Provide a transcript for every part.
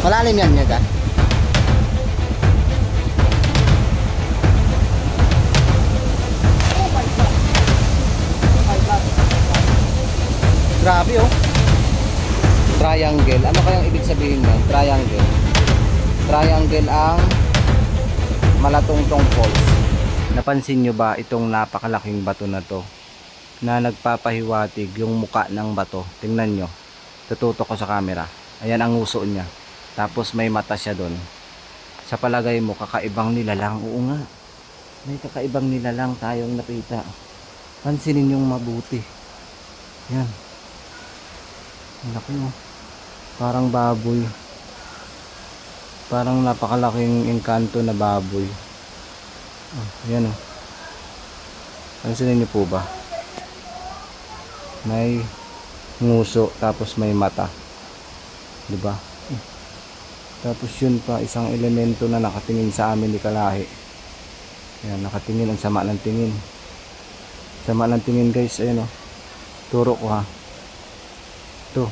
Malalim yan niya dyan. Grabe oh. Triangle. Ano kayang ibig sabihin nun? Triangle. Triangle ang Malatungtong Falls. Napansin nyo ba itong napakalaking bato na to na nagpapahiwatig yung muka ng bato? Tingnan nyo. Tututok ko sa camera. Ayan ang uso niya. Tapos may mata siya doon. Sa palagay mo kakaibang nilalang. Oo nga. May kakaibang nilalang tayong nakita. Pansinin yung mabuti. Yan. Laki mo. Parang baboy. Parang napakalaking engkanto na baboy. Yan o. Pansinin niyo po ba? May nguso tapos may mata. Diba? Tapos yun pa, isang elemento na nakatingin sa amin ni Kalahi. Yan, nakatingin. Ang sama ng tingin. Sama ng tingin guys. Ayan o. Turo ko ha. Ito.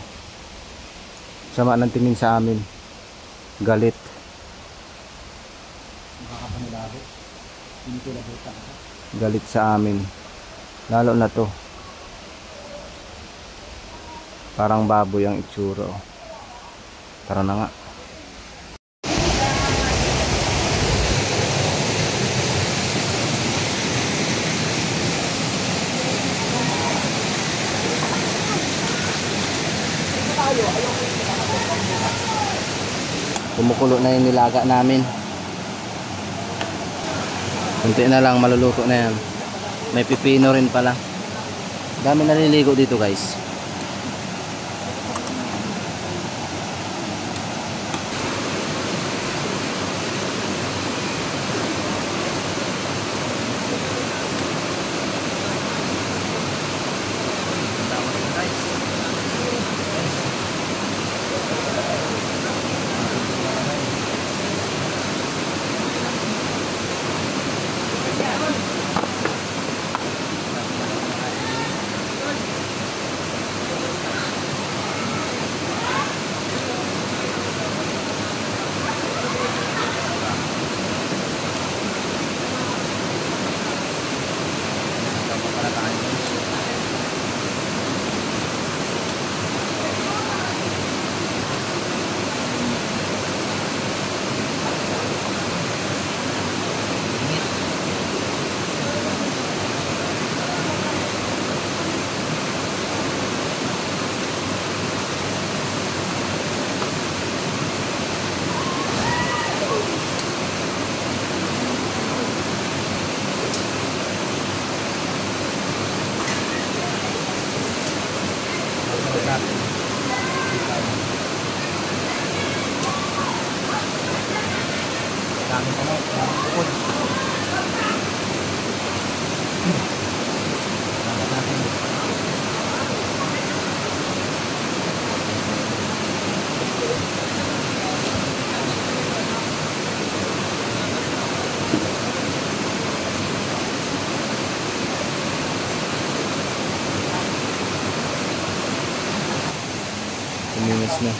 Sama ng tingin sa amin. Galit. Galit sa amin. Lalo na to. Parang baboy ang itsura oh. Tara na nga. Kumukulo na yung nilaga namin. Kunti na lang maluluto na yan. May pipino rin pala. Dami naliligo dito guys. Dami pa mo. Bukod. Kuminis na.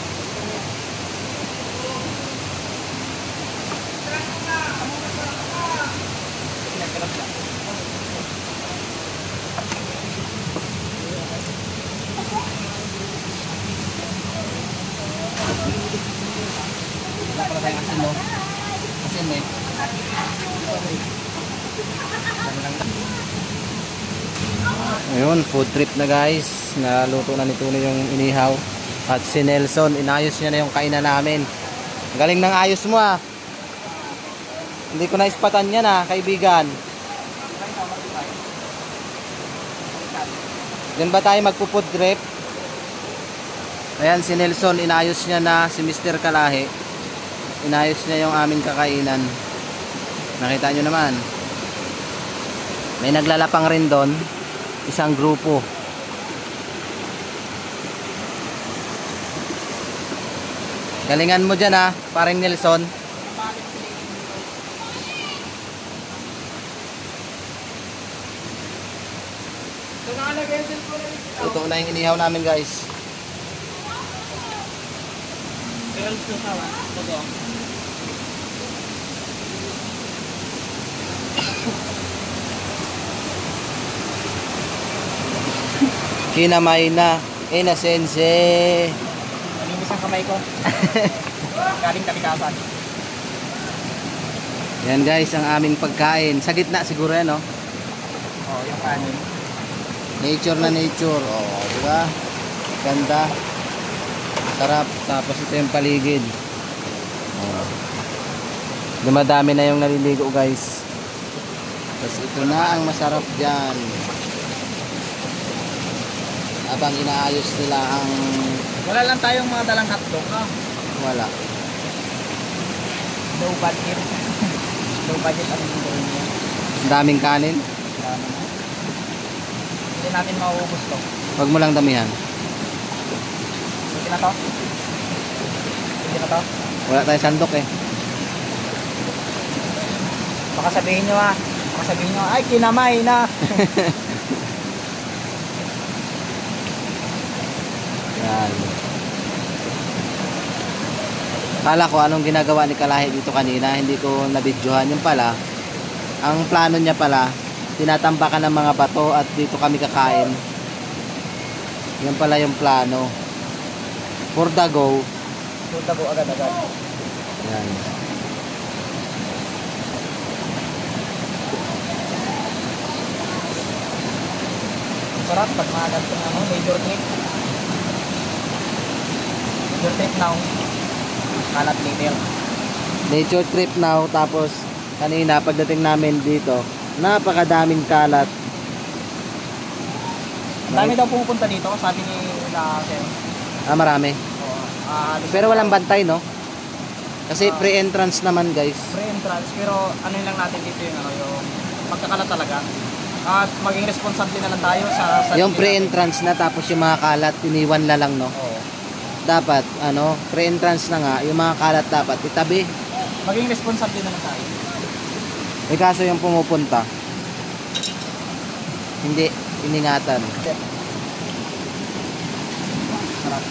Wala tayong asin mo. Asin eh. Ayun, food trip na guys. Naluto na ni Tony yung inihaw. At si Nelson, inayos niya na yung kainan namin. Galing ng ayos mo ah. Hindi ko na-ispatan yan ah, kaibigan. Diyan ba tayo magpo-food trip? Ayan, si Nelson, inayos niya na. Si Mr. Kalahi, inayos niya yung aming kakainan. Nakita nyo naman. May naglalapang rin doon. Isang grupo. Galingan mo dyan ha, paring Nelson. Ito na yung inihaw namin guys. Kinamay na. Na sensei. Malinis ang kamay ko. Galing kalikasan. Yan guys, ang aming pagkain. Sa gitna siguro yan, no? Oh, yung kanin. Nature na nature. Oh, di ba? Ganda. Sarap. Tapos ito yung paligid. Oh. Dumadami na yung naliligo, guys. Tapos ito na ang masarap diyan. Habang inaayos nila ang... Wala lang tayong mga dalang hotdog. Wala. Low budget. Low budget ang gawin niya. Ang daming kanin. Hindi natin mauubos to. Huwag mo lang damihan. Sige na to. Sige na to. Wala tayong sandok eh. Baka sabihin nyo Baka sabihin nyo, ay kinamay na. Yan. Kala ko anong ginagawa ni Kalahi dito kanina, hindi ko nabidyohan. Yung pala, ang plano niya pala, tinatambakan ng mga bato at dito kami kakain. Yan pala yung plano. For the go. Punta ko agad-agad. Yan. Sarap pag mga ganito major trip. Major trip now. Kalat later. Nature trip now, tapos kanina pagdating namin dito, napakadaming kalat. Ang dami daw pumupunta dito, sabi ni Sir. Marami. Pero walang bantay, no? Kasi pre-entrance naman, guys. Pre-entrance, pero ano lang natin dito yung yung pagkakalat talaga. At maging responsable na lang tayo sa yung pre-entrance na, tapos yung mga kalat iniwan na lang, no? Oo. Dapat pre-entrance na nga, yung mga kalat dapat itabi. Maging responsable na lang tayo. Kaso yung pumupunta, hindi iningatan. Sarap.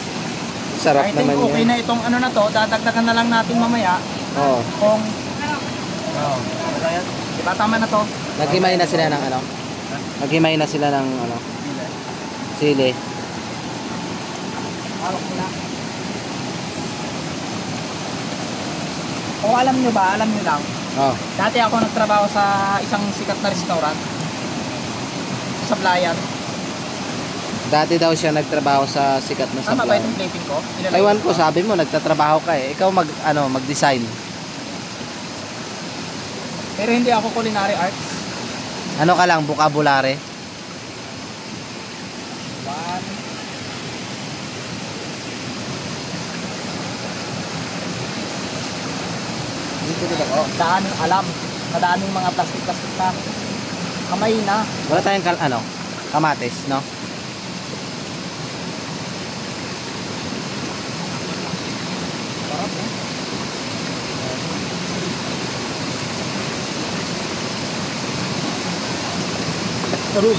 Sarap I think naman okay yan. na itong ano na to, dadagdagan na lang natin mamaya. Oo. Kung diba tama na to? Naghimay na sila ng Naghimay na sila ng sili. Alok mo na. O alam nyo lang, dati ako nagtrabaho sa isang sikat na restaurant sa Blayan. Dati daw siya nagtrabaho sa sikat na Tama ba supply. itong plating ko? Ewan ko, sabi mo nagtatrabaho ka eh. Ikaw mag-design. Pero hindi ako culinary arts. Ano ka lang, vocabulary? One. Dito diba? Daming alam. Madaming mga plastic-plastic na. Kamay na. Wala tayong kamatis, no? Sarap eh. Aroy.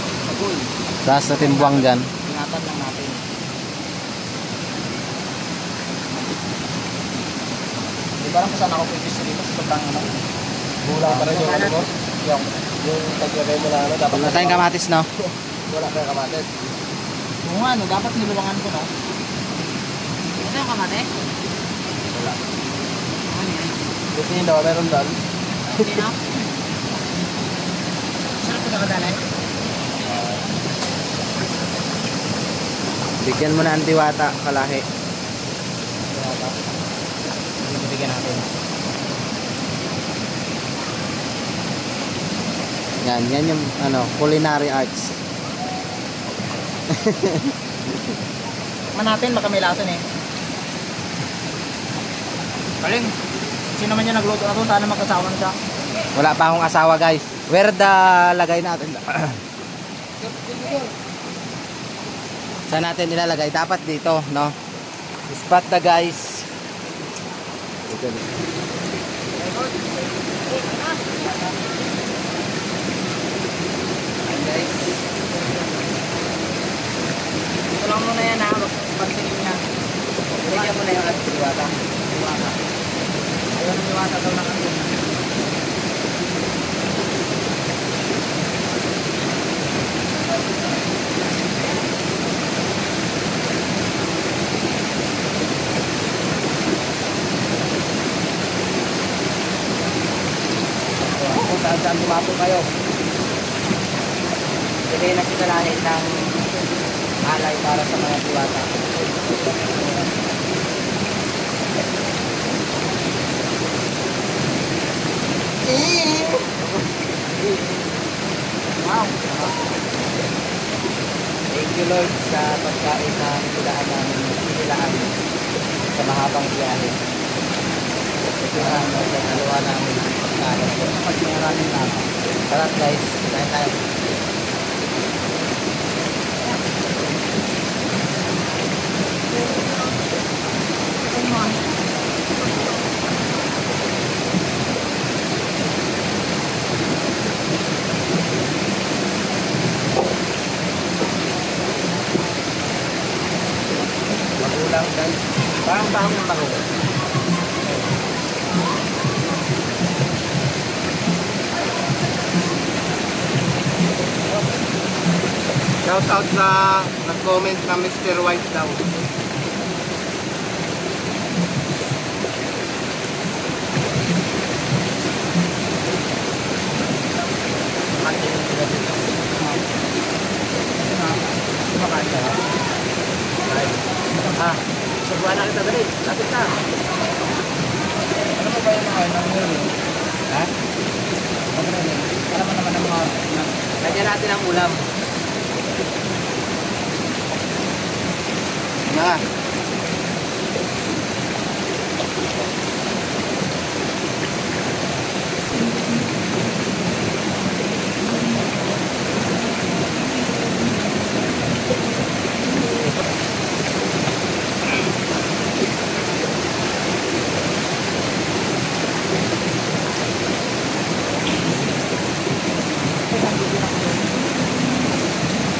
Tapos natin buwang dyan. Ingatan lang natin. Di ba lang kung saan ako pwede dito sa sobrang Bulang pa rin yung mo? Yung paglagay mo na dapat... Wala tayong kamatis, no? Wala tayong kamatis. Oo nga, dapat niluwangan ko, no? Ito yung kamatis? Wala. Ano yan? Buti yun daw, meron doon. Hindi na? Sarap ko nakadalan? Bigyan mo na ang diwata, Kalahi. Bibigyan natin. Yan yung culinary arts. Natin, baka may lason eh. Kaling, sino man yung nagluto na ito, sana magkasawa na siya. Wala pa akong asawa, guys. Where the lagay natin? Saan natin nilalagay? Dapat dito, no? Spot the guys. Ito. Guys. Ito lang muna yan ha, pansinin niya. Bigyan mo na yung ating diwata. saan dumapo kayo. Bigay na si Kalahi ng alay para sa mga diwata. Wow! Thank you Lord sa pagkain na nilaan namin sa mahabang biyahe. Ito na ang nagkakaluwa namin ang pagkain. Maraming naman. Tara guys, kain tayo. Magulang guys. Parang bahang ng magulang. Shout out sa nag-comment na Mr. White daw. Ah, subuhan na kita dali. Lapit na. Ano mo ba yung mga ng ngayon? Ha? Para mo naman ang mga... Lagyan natin ang ulam. Na.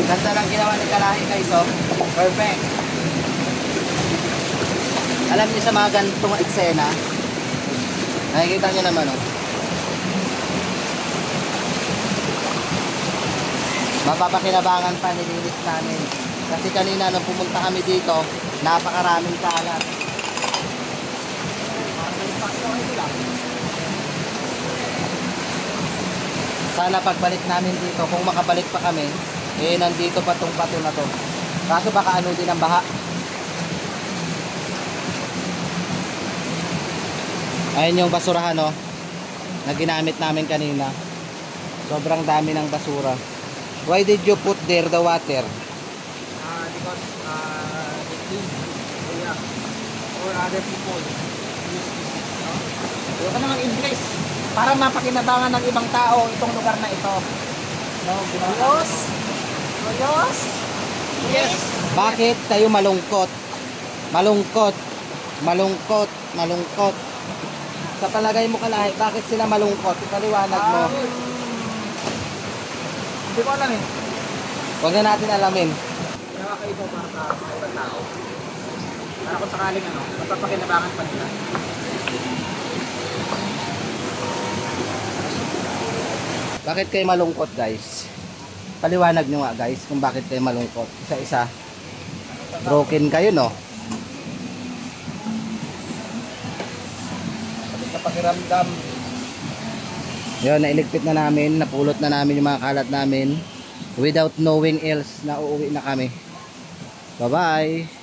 Ganda lang ginawa ni Kalahi guys, oh. Perfect. Alam niyo sa mga ganitong eksena, nakikita niyo naman, oh. Mapapakinabangan pa nilinis namin. Kasi kanina nung pumunta kami dito, napakaraming kalat. Sana pagbalik namin dito, kung makabalik pa kami, eh nandito pa tong bato na to. Kaso baka ano din ang baha. Ayun yung basurahan, no, na ginamit namin kanina. Sobrang dami ng basura. Why did you put there the water? Because the team or other people use this. Huwag ka naman English para mapakinabangan ng ibang tao itong lugar na ito. No, Diyos? Diyos? Yes! Bakit kayo malungkot? Malungkot. Malungkot. Malungkot. Sa palagay mo Kalahi, bakit sila malungkot? Ipaliwanag mo. Hindi ko alam eh. Huwag na natin alamin. Nakakaiba para sa ibang tao. Para kung sakaling ano, mapapakinabangan pa nila. Bakit kayo malungkot guys? Paliwanag nyo nga guys kung bakit kayo malungkot. Isa-isa. Broken kayo, no? Sa pakiramdam. Yun, nailigpit na namin. Napulot na namin yung mga kalat namin. Without knowing else na uuwi na kami. Bye-bye!